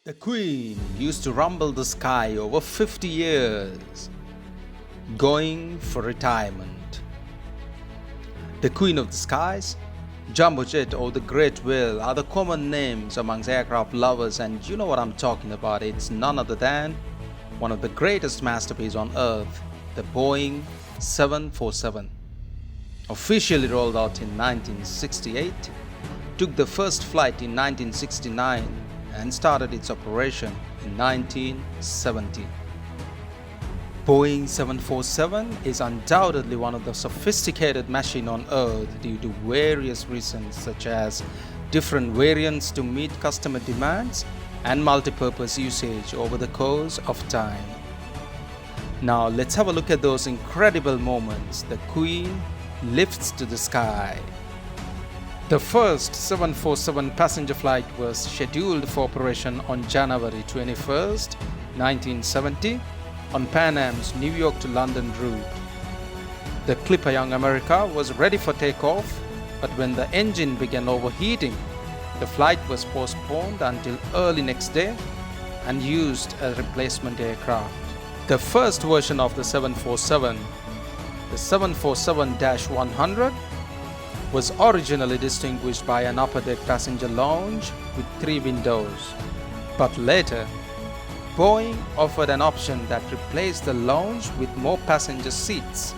The Queen used to rumble the sky over 50 years, going for retirement. The Queen of the Skies, Jumbo Jet or the Great Whale are the common names amongst aircraft lovers, and you know what I'm talking about. It's none other than one of the greatest masterpieces on earth, the Boeing 747. Officially rolled out in 1968, took the first flight in 1969 and started its operation in 1970. Boeing 747 is undoubtedly one of the sophisticated machines on earth due to various reasons such as different variants to meet customer demands and multi-purpose usage over the course of time. Now let's have a look at those incredible moments the Queen lifts to the sky. The first 747 passenger flight was scheduled for operation on January 21, 1970 on Pan Am's New York to London route. The Clipper Young America was ready for takeoff, but when the engine began overheating, the flight was postponed until early next day and used as replacement aircraft. The first version of the 747, the 747-100, was originally distinguished by an upper deck passenger lounge with 3 windows, but later Boeing offered an option that replaced the lounge with more passenger seats,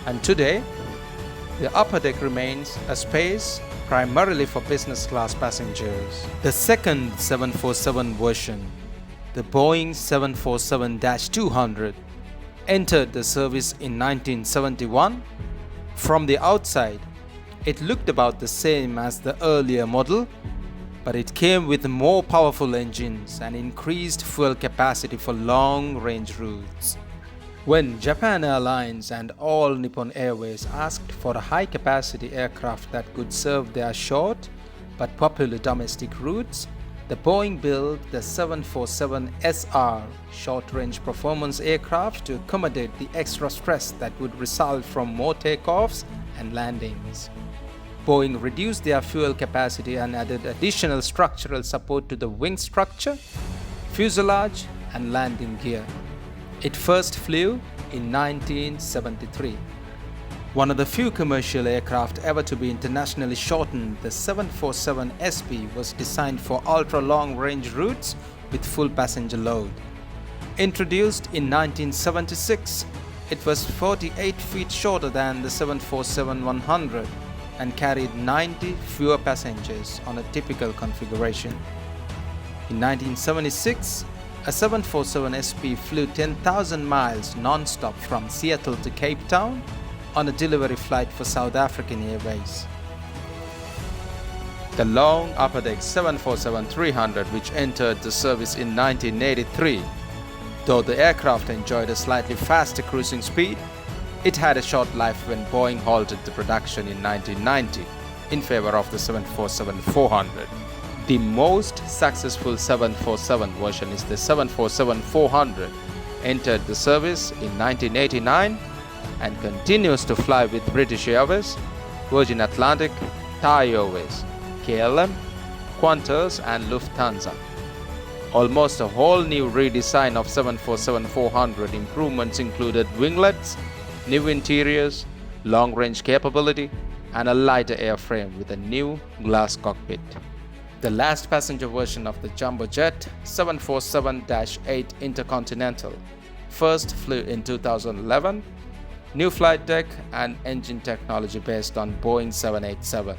and today the upper deck remains a space primarily for business class passengers. The second 747 version, the Boeing 747-200, entered the service in 1971. From the outside, it looked about the same as the earlier model, but it came with more powerful engines and increased fuel capacity for long-range routes. When Japan Airlines and All Nippon Airways asked for a high-capacity aircraft that could serve their short but popular domestic routes, the Boeing built the 747SR short-range performance aircraft to accommodate the extra stress that would result from more takeoffs and landings. Boeing reduced their fuel capacity and added additional structural support to the wing structure, fuselage, and landing gear. It first flew in 1973. One of the few commercial aircraft ever to be internationally shortened, the 747 SP was designed for ultra-long range routes with full passenger load. Introduced in 1976, it was 48 feet shorter than the 747-100 and carried 90 fewer passengers on a typical configuration. In 1976, a 747 SP flew 10,000 miles non-stop from Seattle to Cape Town on a delivery flight for South African Airways. The long upper-deck 747-300, which entered the service in 1983, though the aircraft enjoyed a slightly faster cruising speed, it had a short life when Boeing halted the production in 1990 in favor of the 747-400. The most successful 747 version is the 747-400, entered the service in 1989 and continues to fly with British Airways, Virgin Atlantic, Thai Airways, KLM, Qantas and Lufthansa. Almost a whole new redesign of 747-400 improvements included winglets, new interiors, long-range capability, and a lighter airframe with a new glass cockpit. The last passenger version of the Jumbo Jet, 747-8 Intercontinental, first flew in 2011. New flight deck and engine technology based on Boeing 787,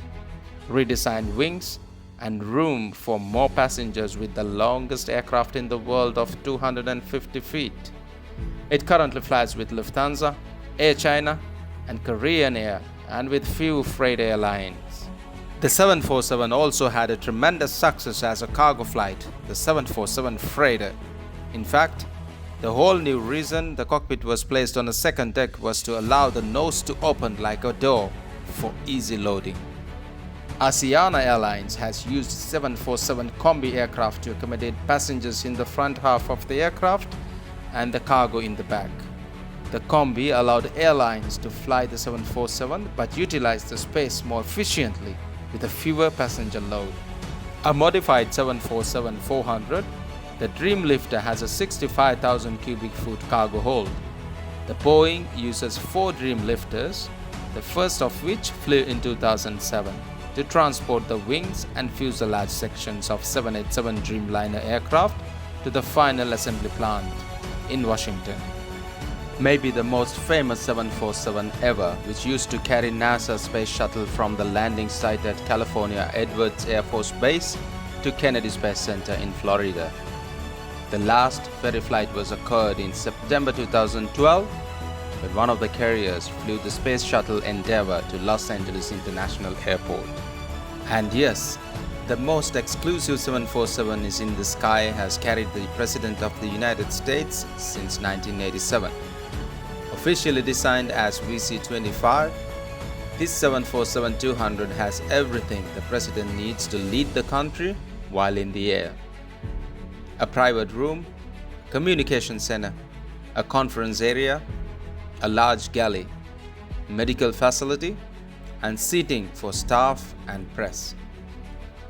redesigned wings, and room for more passengers with the longest aircraft in the world of 250 feet. It currently flies with Lufthansa, Air China, and Korean Air, and with few freight airlines. The 747 also had a tremendous success as a cargo flight, the 747 Freighter. In fact, the whole new reason the cockpit was placed on a second deck was to allow the nose to open like a door for easy loading. Asiana Airlines has used 747 Combi aircraft to accommodate passengers in the front half of the aircraft and the cargo in the back. The Combi allowed airlines to fly the 747 but utilized the space more efficiently with a fewer passenger load. A modified 747-400 The Dreamlifter has a 65,000 cubic foot cargo hold. The Boeing uses 4 Dreamlifters, the first of which flew in 2007, to transport the wings and fuselage sections of 787 Dreamliner aircraft to the final assembly plant in Washington. Maybe the most famous 747 ever, which used to carry NASA space shuttle from the landing site at California Edwards Air Force Base to Kennedy Space Center in Florida. The last ferry flight was occurred in September 2012 when one of the carriers flew the space shuttle Endeavour to Los Angeles International Airport. And yes, the most exclusive 747 is in the sky has carried the President of the United States since 1987. Officially designed as VC-25, this 747-200 has everything the President needs to lead the country while in the air. A private room, communication center, a conference area, a large galley, medical facility, and seating for staff and press.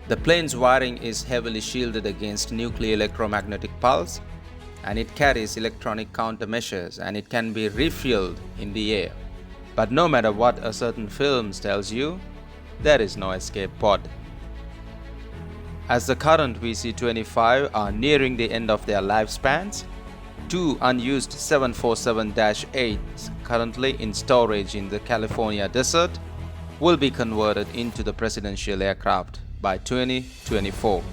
The plane's wiring is heavily shielded against nuclear electromagnetic pulse, and it carries electronic countermeasures, and it can be refueled in the air. But no matter what a certain film tells you, there is no escape pod. As the current VC-25 are nearing the end of their lifespans, 2 unused 747-8s currently in storage in the California desert will be converted into the presidential aircraft by 2024.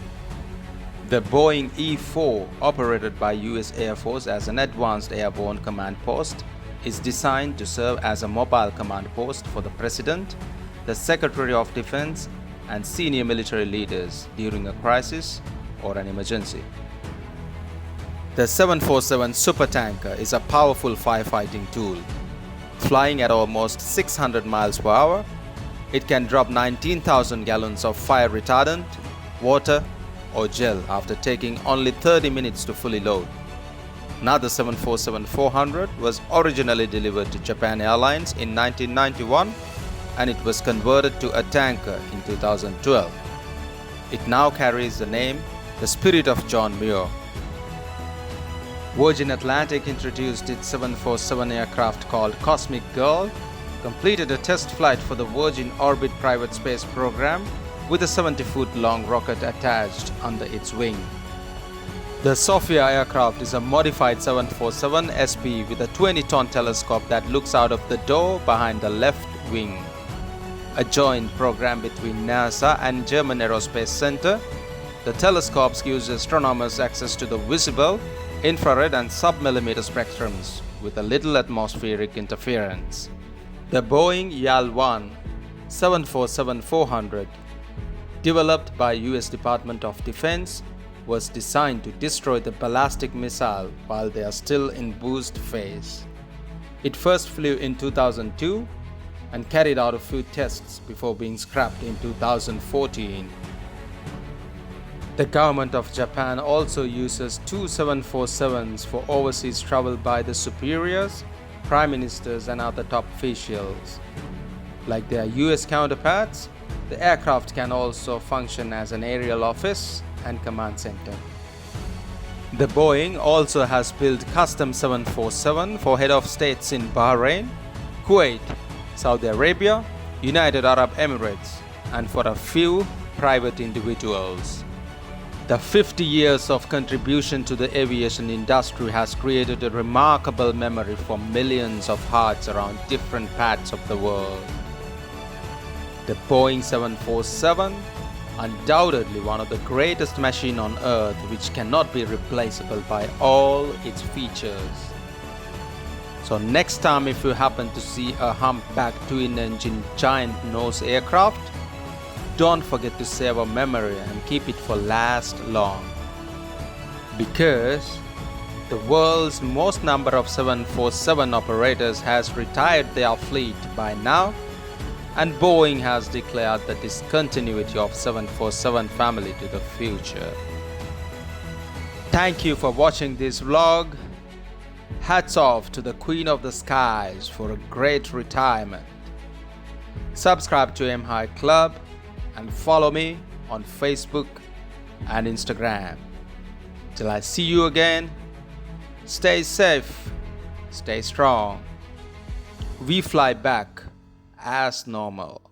The Boeing E-4, operated by US Air Force as an advanced airborne command post, is designed to serve as a mobile command post for the President, the Secretary of Defense, and senior military leaders during a crisis or an emergency. The 747 supertanker is a powerful firefighting tool. Flying at almost 600 miles per hour, it can drop 19,000 gallons of fire retardant, water, or gel after taking only 30 minutes to fully load. Another 747-400 was originally delivered to Japan Airlines in 1991, and it was converted to a tanker in 2012. It now carries the name The Spirit of John Muir. Virgin Atlantic introduced its 747 aircraft called Cosmic Girl, completed a test flight for the Virgin Orbit private space program with a 70-foot-long rocket attached under its wing. The Sophia aircraft is a modified 747 SP with a 20-ton telescope that looks out of the door behind the left wing. A joint program between NASA and German Aerospace Center, the telescopes gives astronomers access to the visible, infrared and sub-millimeter spectrums with a little atmospheric interference. The Boeing YAL-1 747-400, developed by US Department of Defense, was designed to destroy the ballistic missile while they are still in boost phase. It first flew in 2002 and carried out a few tests before being scrapped in 2014. The government of Japan also uses 2 747s for overseas travel by the superiors, prime ministers and other top officials. Like their US counterparts, the aircraft can also function as an aerial office and command center. The Boeing also has built custom 747 for head of states in Bahrain, Kuwait, Saudi Arabia, United Arab Emirates, and for a few private individuals. The 50 years of contribution to the aviation industry has created a remarkable memory for millions of hearts around different parts of the world. The Boeing 747, undoubtedly one of the greatest machines on earth, which cannot be replaceable by all its features. So next time if you happen to see a humpback twin-engine giant nose aircraft, don't forget to save a memory and keep it for last long. Because the world's most number of 747 operators has retired their fleet by now, and Boeing has declared the discontinuity of 747 family to the future. Thank you for watching this vlog. Hats off to the Queen of the Skies for a great retirement. Subscribe to M High Club and follow me on Facebook and Instagram. Till I see you again, stay safe, stay strong. We fly back as normal.